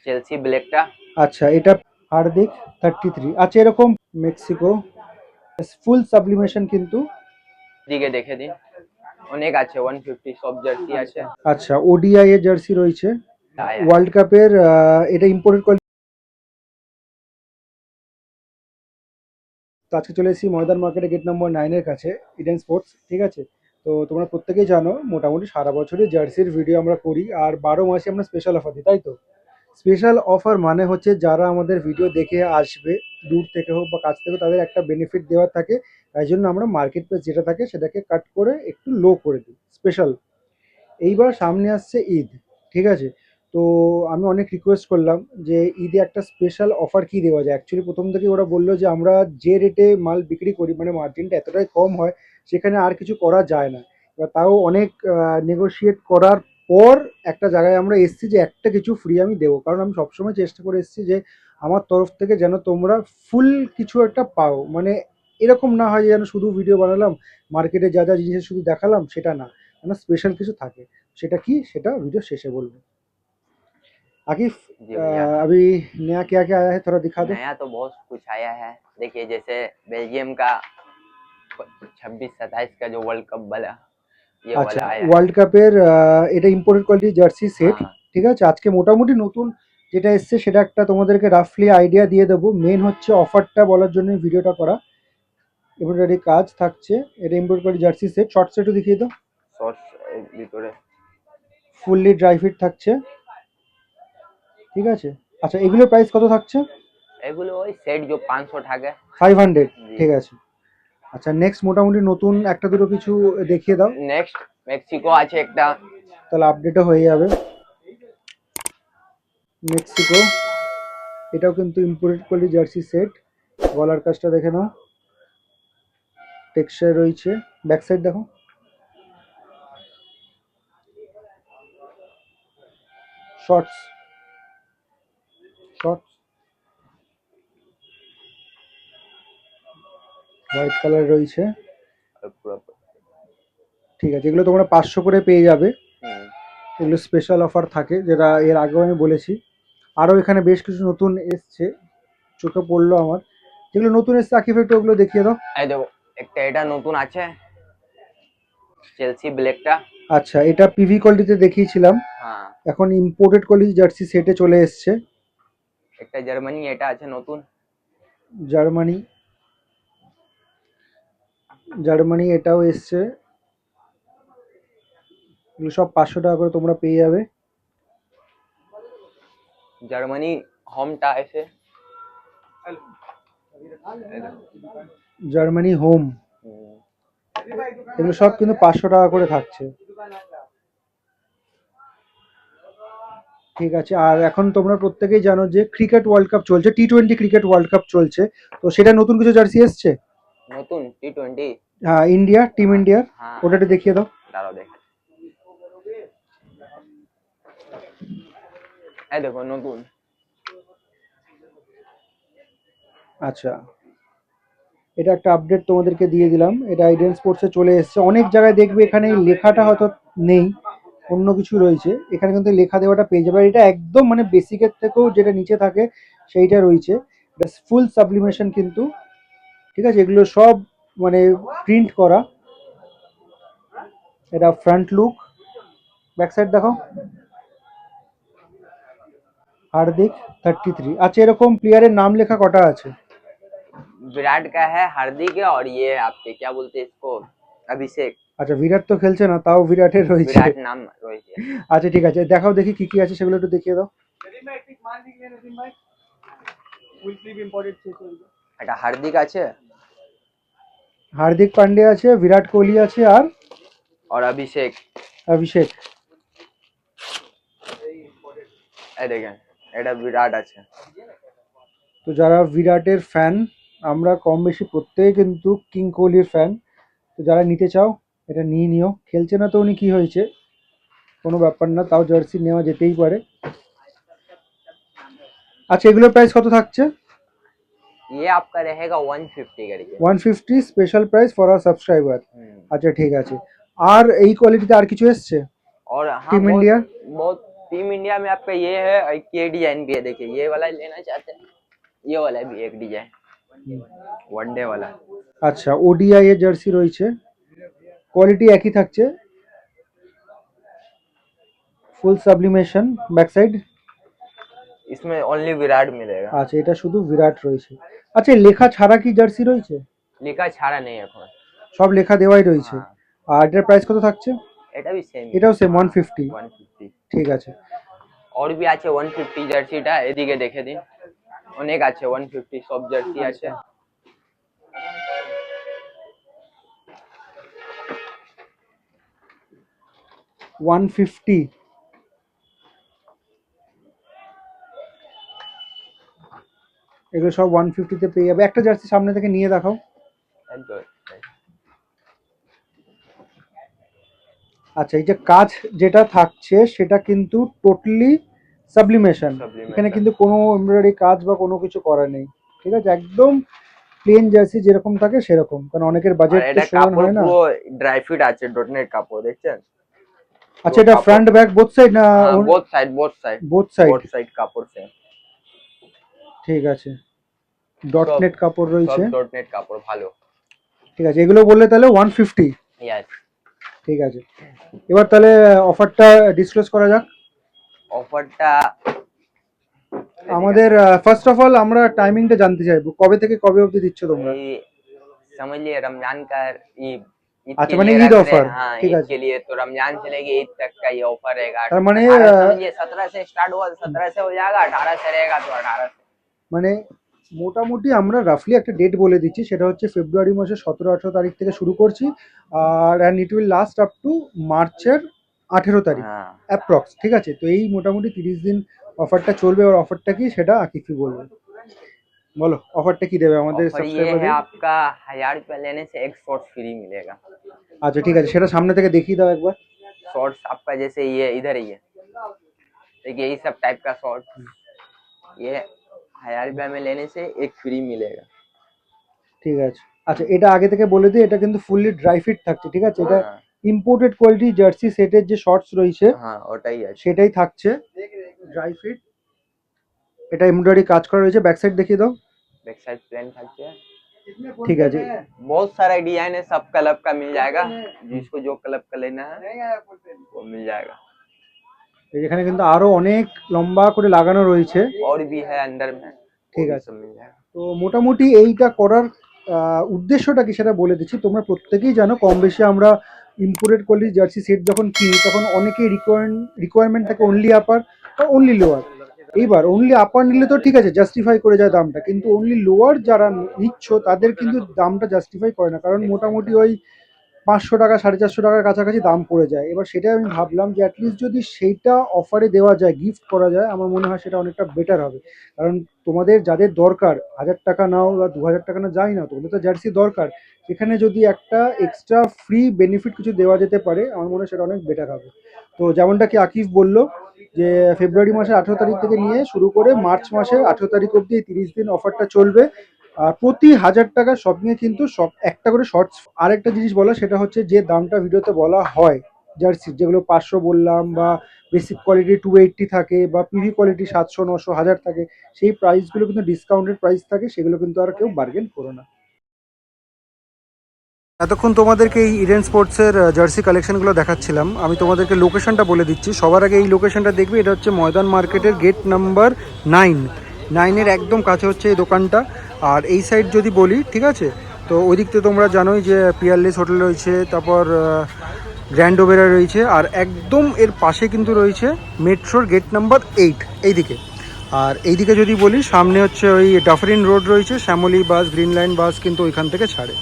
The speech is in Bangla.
চেলসি ব্ল্যাকটা। আচ্ছা, এটা হার্দিক 33। আচ্ছা, এরকম মেক্সিকো ফুল সাবলিমেশন কিন্তু। দিকে দেখে দিন, অনেক আছে, 150 সব জার্সি আছে। আচ্ছা, ওডিআই এর জার্সি রয়েছে, ওয়ার্ল্ড কাপের। এটা ইম্পোর্টেড কোয়ালিটি। তো আজকে চলে এসেছি ময়দান মার্কেটে গেট নম্বর 9-এর কাছে, ইডেন স্পোর্টস। ঠিক আছে, তো তোমরা প্রত্যেকেই জানো মোটামুটি সারা বছরই জার্সির ভিডিও আমরা করি, আর 12 মাসে আমরা স্পেশাল অফার দিই, তাই তো? স্পেশাল অফার মানে হচ্ছে যারা আমাদের ভিডিও দেখে আসবে, দূর থেকে হোক বা কাছ থেকে, তাদের একটা বেনিফিট দেওয়ার থাকে। তাই জন্য আমরা মার্কেট প্রাইস যেটা থাকে সেটাকে কাট করে একটু লো করে দিই, স্পেশাল। এইবার সামনে আসছে ঈদ, ঠিক আছে? তো আমি অনেক রিকোয়েস্ট করলাম যে ঈদে একটা স্পেশাল অফার কি দেওয়া যায়। অ্যাকচুয়ালি প্রথম থেকে ওরা বললো যে আমরা যে রেটে মাল বিক্রি করি, মানে মার্জিনটা এতটাই কম হয়, সেখানে আর কিছু করা যায় না। এবার তাও অনেক নেগোশিয়েট করার পর একটা জায়গায় আমরা এসেছি যে একটা কিছু ফ্রি আমি দেবো, কারণ আমি সবসময় চেষ্টা করে এসেছি যে আমার তরফ থেকে যেন তোমরা ফুল কিছু একটা পাও। মানে এরকম না হয় যে যেন শুধু ভিডিও বানালাম, মার্কেটে যা যা জিনিস শুধু দেখালাম, সেটা না, মানে স্পেশাল কিছু থাকে। সেটা কি, সেটা ভিডিও শেষে बलूँ। आकिफ, जी भैया, अभी नया क्या क्या आया है, थोड़ा दिखा दो। नया तो बहुत कुछ आया है। देखिए, जैसे बेल्जियम का 26-27 का जो वर्ल्ड कप वाला, ये আচ্ছা, वाला आया है। ওয়ার্ল্ড কাপের এটা ইম্পোর্টেড কোয়ালিটি জার্সি সেট। हाँ, ঠিক আছে, আজকে মোটামুটি নতুন যেটা এসছে সেটা একটা তোমাদেরকে রাফলি আইডিয়া দিয়ে দেবো। মেন হচ্ছে অফারটা বলার জন্য ভিডিওটা করা। এমব্রয়ডারি কাজ থাকছে, এটা imported quality jersey set. Short সেটও দেখিয়ে দাও। শর্টস ভিতরে। ফুললি ড্রাই ফিট থাকছে, ঠিক আছে। আচ্ছা, এগুলোর প্রাইস কত থাকছে? এগুলো ওই সেট जो 500 থাকে। 500, জি। ঠিক আছে। আচ্ছা, নেক্সট মোটামুটি নতুন একটা দুটো কিছু দেখিয়ে দাও, নেক্সট মেক্সিকো আছে একটা। তাহলে আপডেটও হয়ে যাবে। মেক্সিকো, এটাও কিন্তু ইম্পোর্টেড কোয়ালিটি জার্সি সেট। গলার কাজটা দেখে নাও, টেক্সচার রয়েছে। ব্যাক সাইড দেখো, শর্টস শর্টস হোয়াইট কালার রয়েছে, ঠিক আছে। এগুলো তোমরা 500 করে পেয়ে যাবে। এগুলো স্পেশাল অফার থাকে, যেটা এর আগেও আমি বলেছি। আরও এখানে বেশ কিছু নতুন এসছে, চোখে পড়লো আমার। যেগুলো নতুন এসছে আকিফ একটু ওগুলো দেখিয়ে দাও। এই দেখো, একটা এটা নতুন আছে, চেলসি ব্ল্যাকটা। আচ্ছা, এটা পিভি কোয়ালিটিতে দেখিয়েছিলাম, হ্যাঁ। এখন ইম্পোর্টেড কোয়ালিটি জার্সি সেটে চলে এসছে। একটা জার্মানি এটা আছে নতুন। জার্মানি, জার্মানি এটাও এসছে। এগুলো সব 500 টাকা করে তোমরা পেয়ে যাবে। জার্মানি হোমটা এসে। জার্মানি হোম, এগুলো সব কিন্তু 500 টাকা করে থাকছে, ঠিক আছে। আর এখন তোমরা প্রত্যেকেই জানো যে ক্রিকেট ওয়ার্ল্ড কাপ চলছে, টি20 ক্রিকেট ওয়ার্ল্ড কাপ চলছে। তো সেটা নতুন কিছু জার্সি এসছে। নতুন টি20। হ্যাঁ, ইন্ডিয়া, টিম ইন্ডিয়ার। হ্যাঁ, ওটা একটু দেখিয়ে দাও। দাঁড়াও দেখ। এই দেখো নতুন। আচ্ছা, এটা একটা আপডেট তোমাদেরকে দিয়ে দিলাম। এটা আইডেন স্পোর্টসে চলে এসেছে। অনেক জায়গায় দেখবে এখানে এই লেখাটা হয়তো নেই, অন্য কিছু রয়েছে। এখানে কিন্তু লেখা দেওয়াটা পেয়ে যাবে। আর এটা একদম মানে বেসিকের থেকেও যেটা নিচে থাকে সেইটা রয়েছে। এটা ফুল সাবলিমেশন কিন্তু, ঠিক আছে। এগুলো সব মানে প্রিন্ট করা। এটা ফ্রন্ট লুক, ব্যাক সাইড দেখো। হার্দিক 33। আচ্ছা, এরকম প্লেয়ারের নাম লেখা কটা আছে? विराट का है, हार्दिक है, और ये आपके क्या बोलते हैं इसको, अभिषेक। আচ্ছা, বিরাট তো খেলছে না, তাও বিরাটের রয়েছে। विराट नाम রয়েছে। আচ্ছা, ঠিক আছে, দেখাও দেখি কি কি আছে, সেগুলো একটু দেখিয়ে দাও। এটা হার্দিক আছে, হার্দিক পান্ডে আছে, বিরাট কোহলি আছে, আর और अभिषेक। অভিষেক। এই দেখেন, এটা বিরাট আছে। তো যারা বিরাটের ফ্যান, আমরা কম বেশি প্রত্যেকে কিন্তু কিং কোহলির ফ্যান। তো যারা নিতে চাও এটা নিয়ে নিও। খেলছে না তো উনি, কি হয়েছে, কোনো ব্যাপার না, তাও জার্সি নেওয়া যেতেই পারে। আচ্ছা, এগুলোর প্রাইস কত থাকছে? ये आपका रहेगा 150 करके। 150 special price for our subscriber. আচ্ছা, ঠিক আছে। আর এই কোয়ালিটিতে আর কিছু এসছে और हाँ, টিম बहुत ইন্ডিয়া? बहुत टीम इंडिया में आपका ये है, एक ये डिजाइन भी है, देखिए ये वाला लेना चाहते हैं, ये वाला भी एक डिजाइन वनडे वाला। আচ্ছা ওডিআই এর জার্সি রয়েছে, কোয়ালিটি একই থাকছে, ফুল সাবলিমেশন ব্যাক সাইড। इसमें ओनली विराट मिलेगा। আচ্ছা এটা শুধু বিরাট রয়েছে। আচ্ছা লেখা ছাড়া কি জার্সি রয়েছে? लिखा छाड़ा नहीं है এখন, সব লেখা দেওয়াই রয়েছে। আর এটার প্রাইস কত থাকছে? এটা भी সেম, এটাও সেম 150। 150। ঠিক আছে। और भी আছে 150 জার্সিটা, এদিকে দেখে দিন, অনেক আছে 150 সব জার্সি আছে। 150 এগুলো সব 150 তে পেয়ে যাবে। একটা জার্সি সামনে থেকে নিয়ে দেখাও। আচ্ছা এই যে কাজ যেটা থাকছে সেটা কিন্তু টোটালি সাবলিমেশন, এখানে কিন্তু কোনো এমব্রয়ডারি কাজ বা কোনো কিছু করা নেই, ঠিক আছে, একদম প্লেন জার্সি যেরকম থাকে সেরকম, কারণ অনেকের বাজেট তো সমান হয় না। পুরো ড্রাই ফিট আছে, ডটনেট কাপড় দেখছেন। আচ্ছা এটা ফ্রন্ট ব্যাক বোথ সাইড না? Both side, both side, both side, both side কাপড় সেম। ঠিক আছে, ডটনেট কাপড় রয়েছে, সব ডটনেট কাপড় ভালো। ঠিক আছে, এগুলো বললে তাহলে 150। यस ঠিক আছে, এবার তাহলে অফারটা ডিসক্লোজ করা যাক। অফারটা আমাদের ফার্স্ট অফ অল আমরা টাইমিংটা জানতে চাইবো, কবে থেকে কবে অবধি দিচ্ছ তোমরা? ये समझ लिए रमजान का ईद, ईद अच्छा, के माने लिए ईद रख रहे ऑफर, हैं। हाँ, ठीक ईद है। के लिए तो रमजान चलेगी, ईद तक का ये ऑफर रहेगा। তার মানে 17 से स्टार्ट हुआ, 17 से हो जाएगा, 18 से रहेगा तो 18 से। মানে মোটামুটি আমরা রাফলি একটা ডেট বলে দিচ্ছি, সেটা হচ্ছে ফেব্রুয়ারি মাসের 17-18 তারিখ থেকে শুরু করছি, আর and it will last up to মার্চের 18 তারিখ हाँ, অ্যাপ্রক্স, ঠিক আছে। তো এই মোটামুটি 30 দিন অফারটা চলবে। আর অফারটা কি সেটা আকিফি বলবে, বলো অফারটা কি দেবে আমাদের ऑफर ये है সাবস্ক্রাইবারদের? आपका 1000 रुपया लेने से एक शॉर्ट्स फ्री मिलेगा। আচ্ছা ঠিক আছে, সেটা সামনে থেকে দেখিয়ে দাও একবার। शॉर्ट्स आपका जैसे ये इधर ही है, देखिए यही सब टाइप का शॉर्ट, ये 1000 रुपया में लेने से एक फ्री मिलेगा। ঠিক আছে, আচ্ছা এটা আগে থেকে বলে দিই, এটা কিন্তু ফুললি ড্রাই ফিট থাকছে, ঠিক আছে। এটা हाँ, ইম্পোর্টেড কোয়ালিটি জার্সি সেটের যে শর্টস রয়েছে हाँ ওটাই আছে। সেটাই থাকছে ড্রাই ফিট। এটা এমব্রয়ডারি কাজ করা রয়েছে, ব্যাক সাইড দেখিয়ে দাও। बैक साइड प्लेन থাকছে। ঠিক আছে, बहुत सारा डिजाइन है, सब कलर का मिल जाएगा, जिसको जो कलर का लेना है वो मिल जाएगा। এই এখানে কিন্তু আরো অনেক লম্বা করে লাগানো রয়েছে। और भी है अंदर में, ठीक वो भी है। सब मिल जाएगा। তো মোটামুটি এইটা করার উদ্দেশ্যটা কি সেটা বলে দিচ্ছি। তোমরা প্রত্যেকেই জানো কম বেশি আমরা ইম্পোর্টেড কোয়ালিটি জার্সি সেট যখন কিনি তখন অনেকেই রিকোয়ারমেন্ট থাকে অনলি আপার বা অনলি লোয়ার। এইবার অনলি আপার নিলে তো ঠিক আছে, জাস্টিফাই করে যায় দামটা, কিন্তু অনলি লোয়ার যারা নিচ্ছ তাদের কিন্তু দামটা জাস্টিফাই করে না, কারণ মোটামুটি ওই 500 টাকা 450 টাকার কাছাকাছি দাম পড়ে যায়। এবার সেটাই আমি ভাবলাম যে অ্যাটলিস্ট যদি সেইটা অফারে দেওয়া যায়, গিফট করা যায়, আমার মনে হয় সেটা অনেকটা বেটার হবে। কারণ তোমাদের যাদের দরকার 1000 টাকা নাও বা 2000 টাকা না যাই না, তোমাদের তো জার্সি দরকার, সেখানে যদি একটা এক্সট্রা ফ্রি বেনিফিট কিছু দেওয়া যেতে পারে আমার মনে হয় সেটা অনেক বেটার হবে। তো যেমনটা কি আকিফ বললো যে ফেব্রুয়ারি মাসের 18 তারিখ থেকে নিয়ে শুরু করে মার্চ মাসের 18 তারিখ অবধি এই 30 দিন অফারটা চলবে। প্রতি 1000 টাকা শপিংয়ে কিন্তু সব একটা করে শর্টস। আরেকটা জিনিস বলা সেটা হচ্ছে যে দামটা ভিডিওতে বলা হয় জার্সির, যেগুলো 500 বললাম বা বেসিক কোয়ালিটি 280 থাকে বা পিভি কোয়ালিটি 700 900 1000 থাকে, সেই প্রাইসগুলো কিন্তু ডিসকাউন্টেড প্রাইস থাকে, সেগুলো কিন্তু আর কেউ বার্গেন করো না। এতক্ষণ তোমাদেরকে এই ইডেন স্পোর্টসের জার্সি কালেকশনগুলো দেখাচ্ছিলাম, আমি তোমাদেরকে লোকেশনটা বলে দিচ্ছি। সবার আগে এই লোকেশনটা দেখবে, এটা হচ্ছে ময়দান মার্কেটের গেট নাম্বার 9 একদম কাছে হচ্ছে এই দোকানটা। আর এই সাইড যদি বলি, ঠিক আছে, তো ওই দিক থেকে তোমরা জানোই যে পিয়ারলেস হোটেল রয়েছে, তারপর গ্র্যান্ড ওবেরা রয়েছে, আর একদম এর পাশে কিন্তু রয়েছে মেট্রোর গেট নাম্বার 8 এইদিকে। আর এইদিকে যদি বলি সামনে হচ্ছে ওই ডাফরিন রোড রয়েছে, শ্যামলী বাস, গ্রিন লাইন বাস কিন্তু ওইখান থেকে ছাড়ে।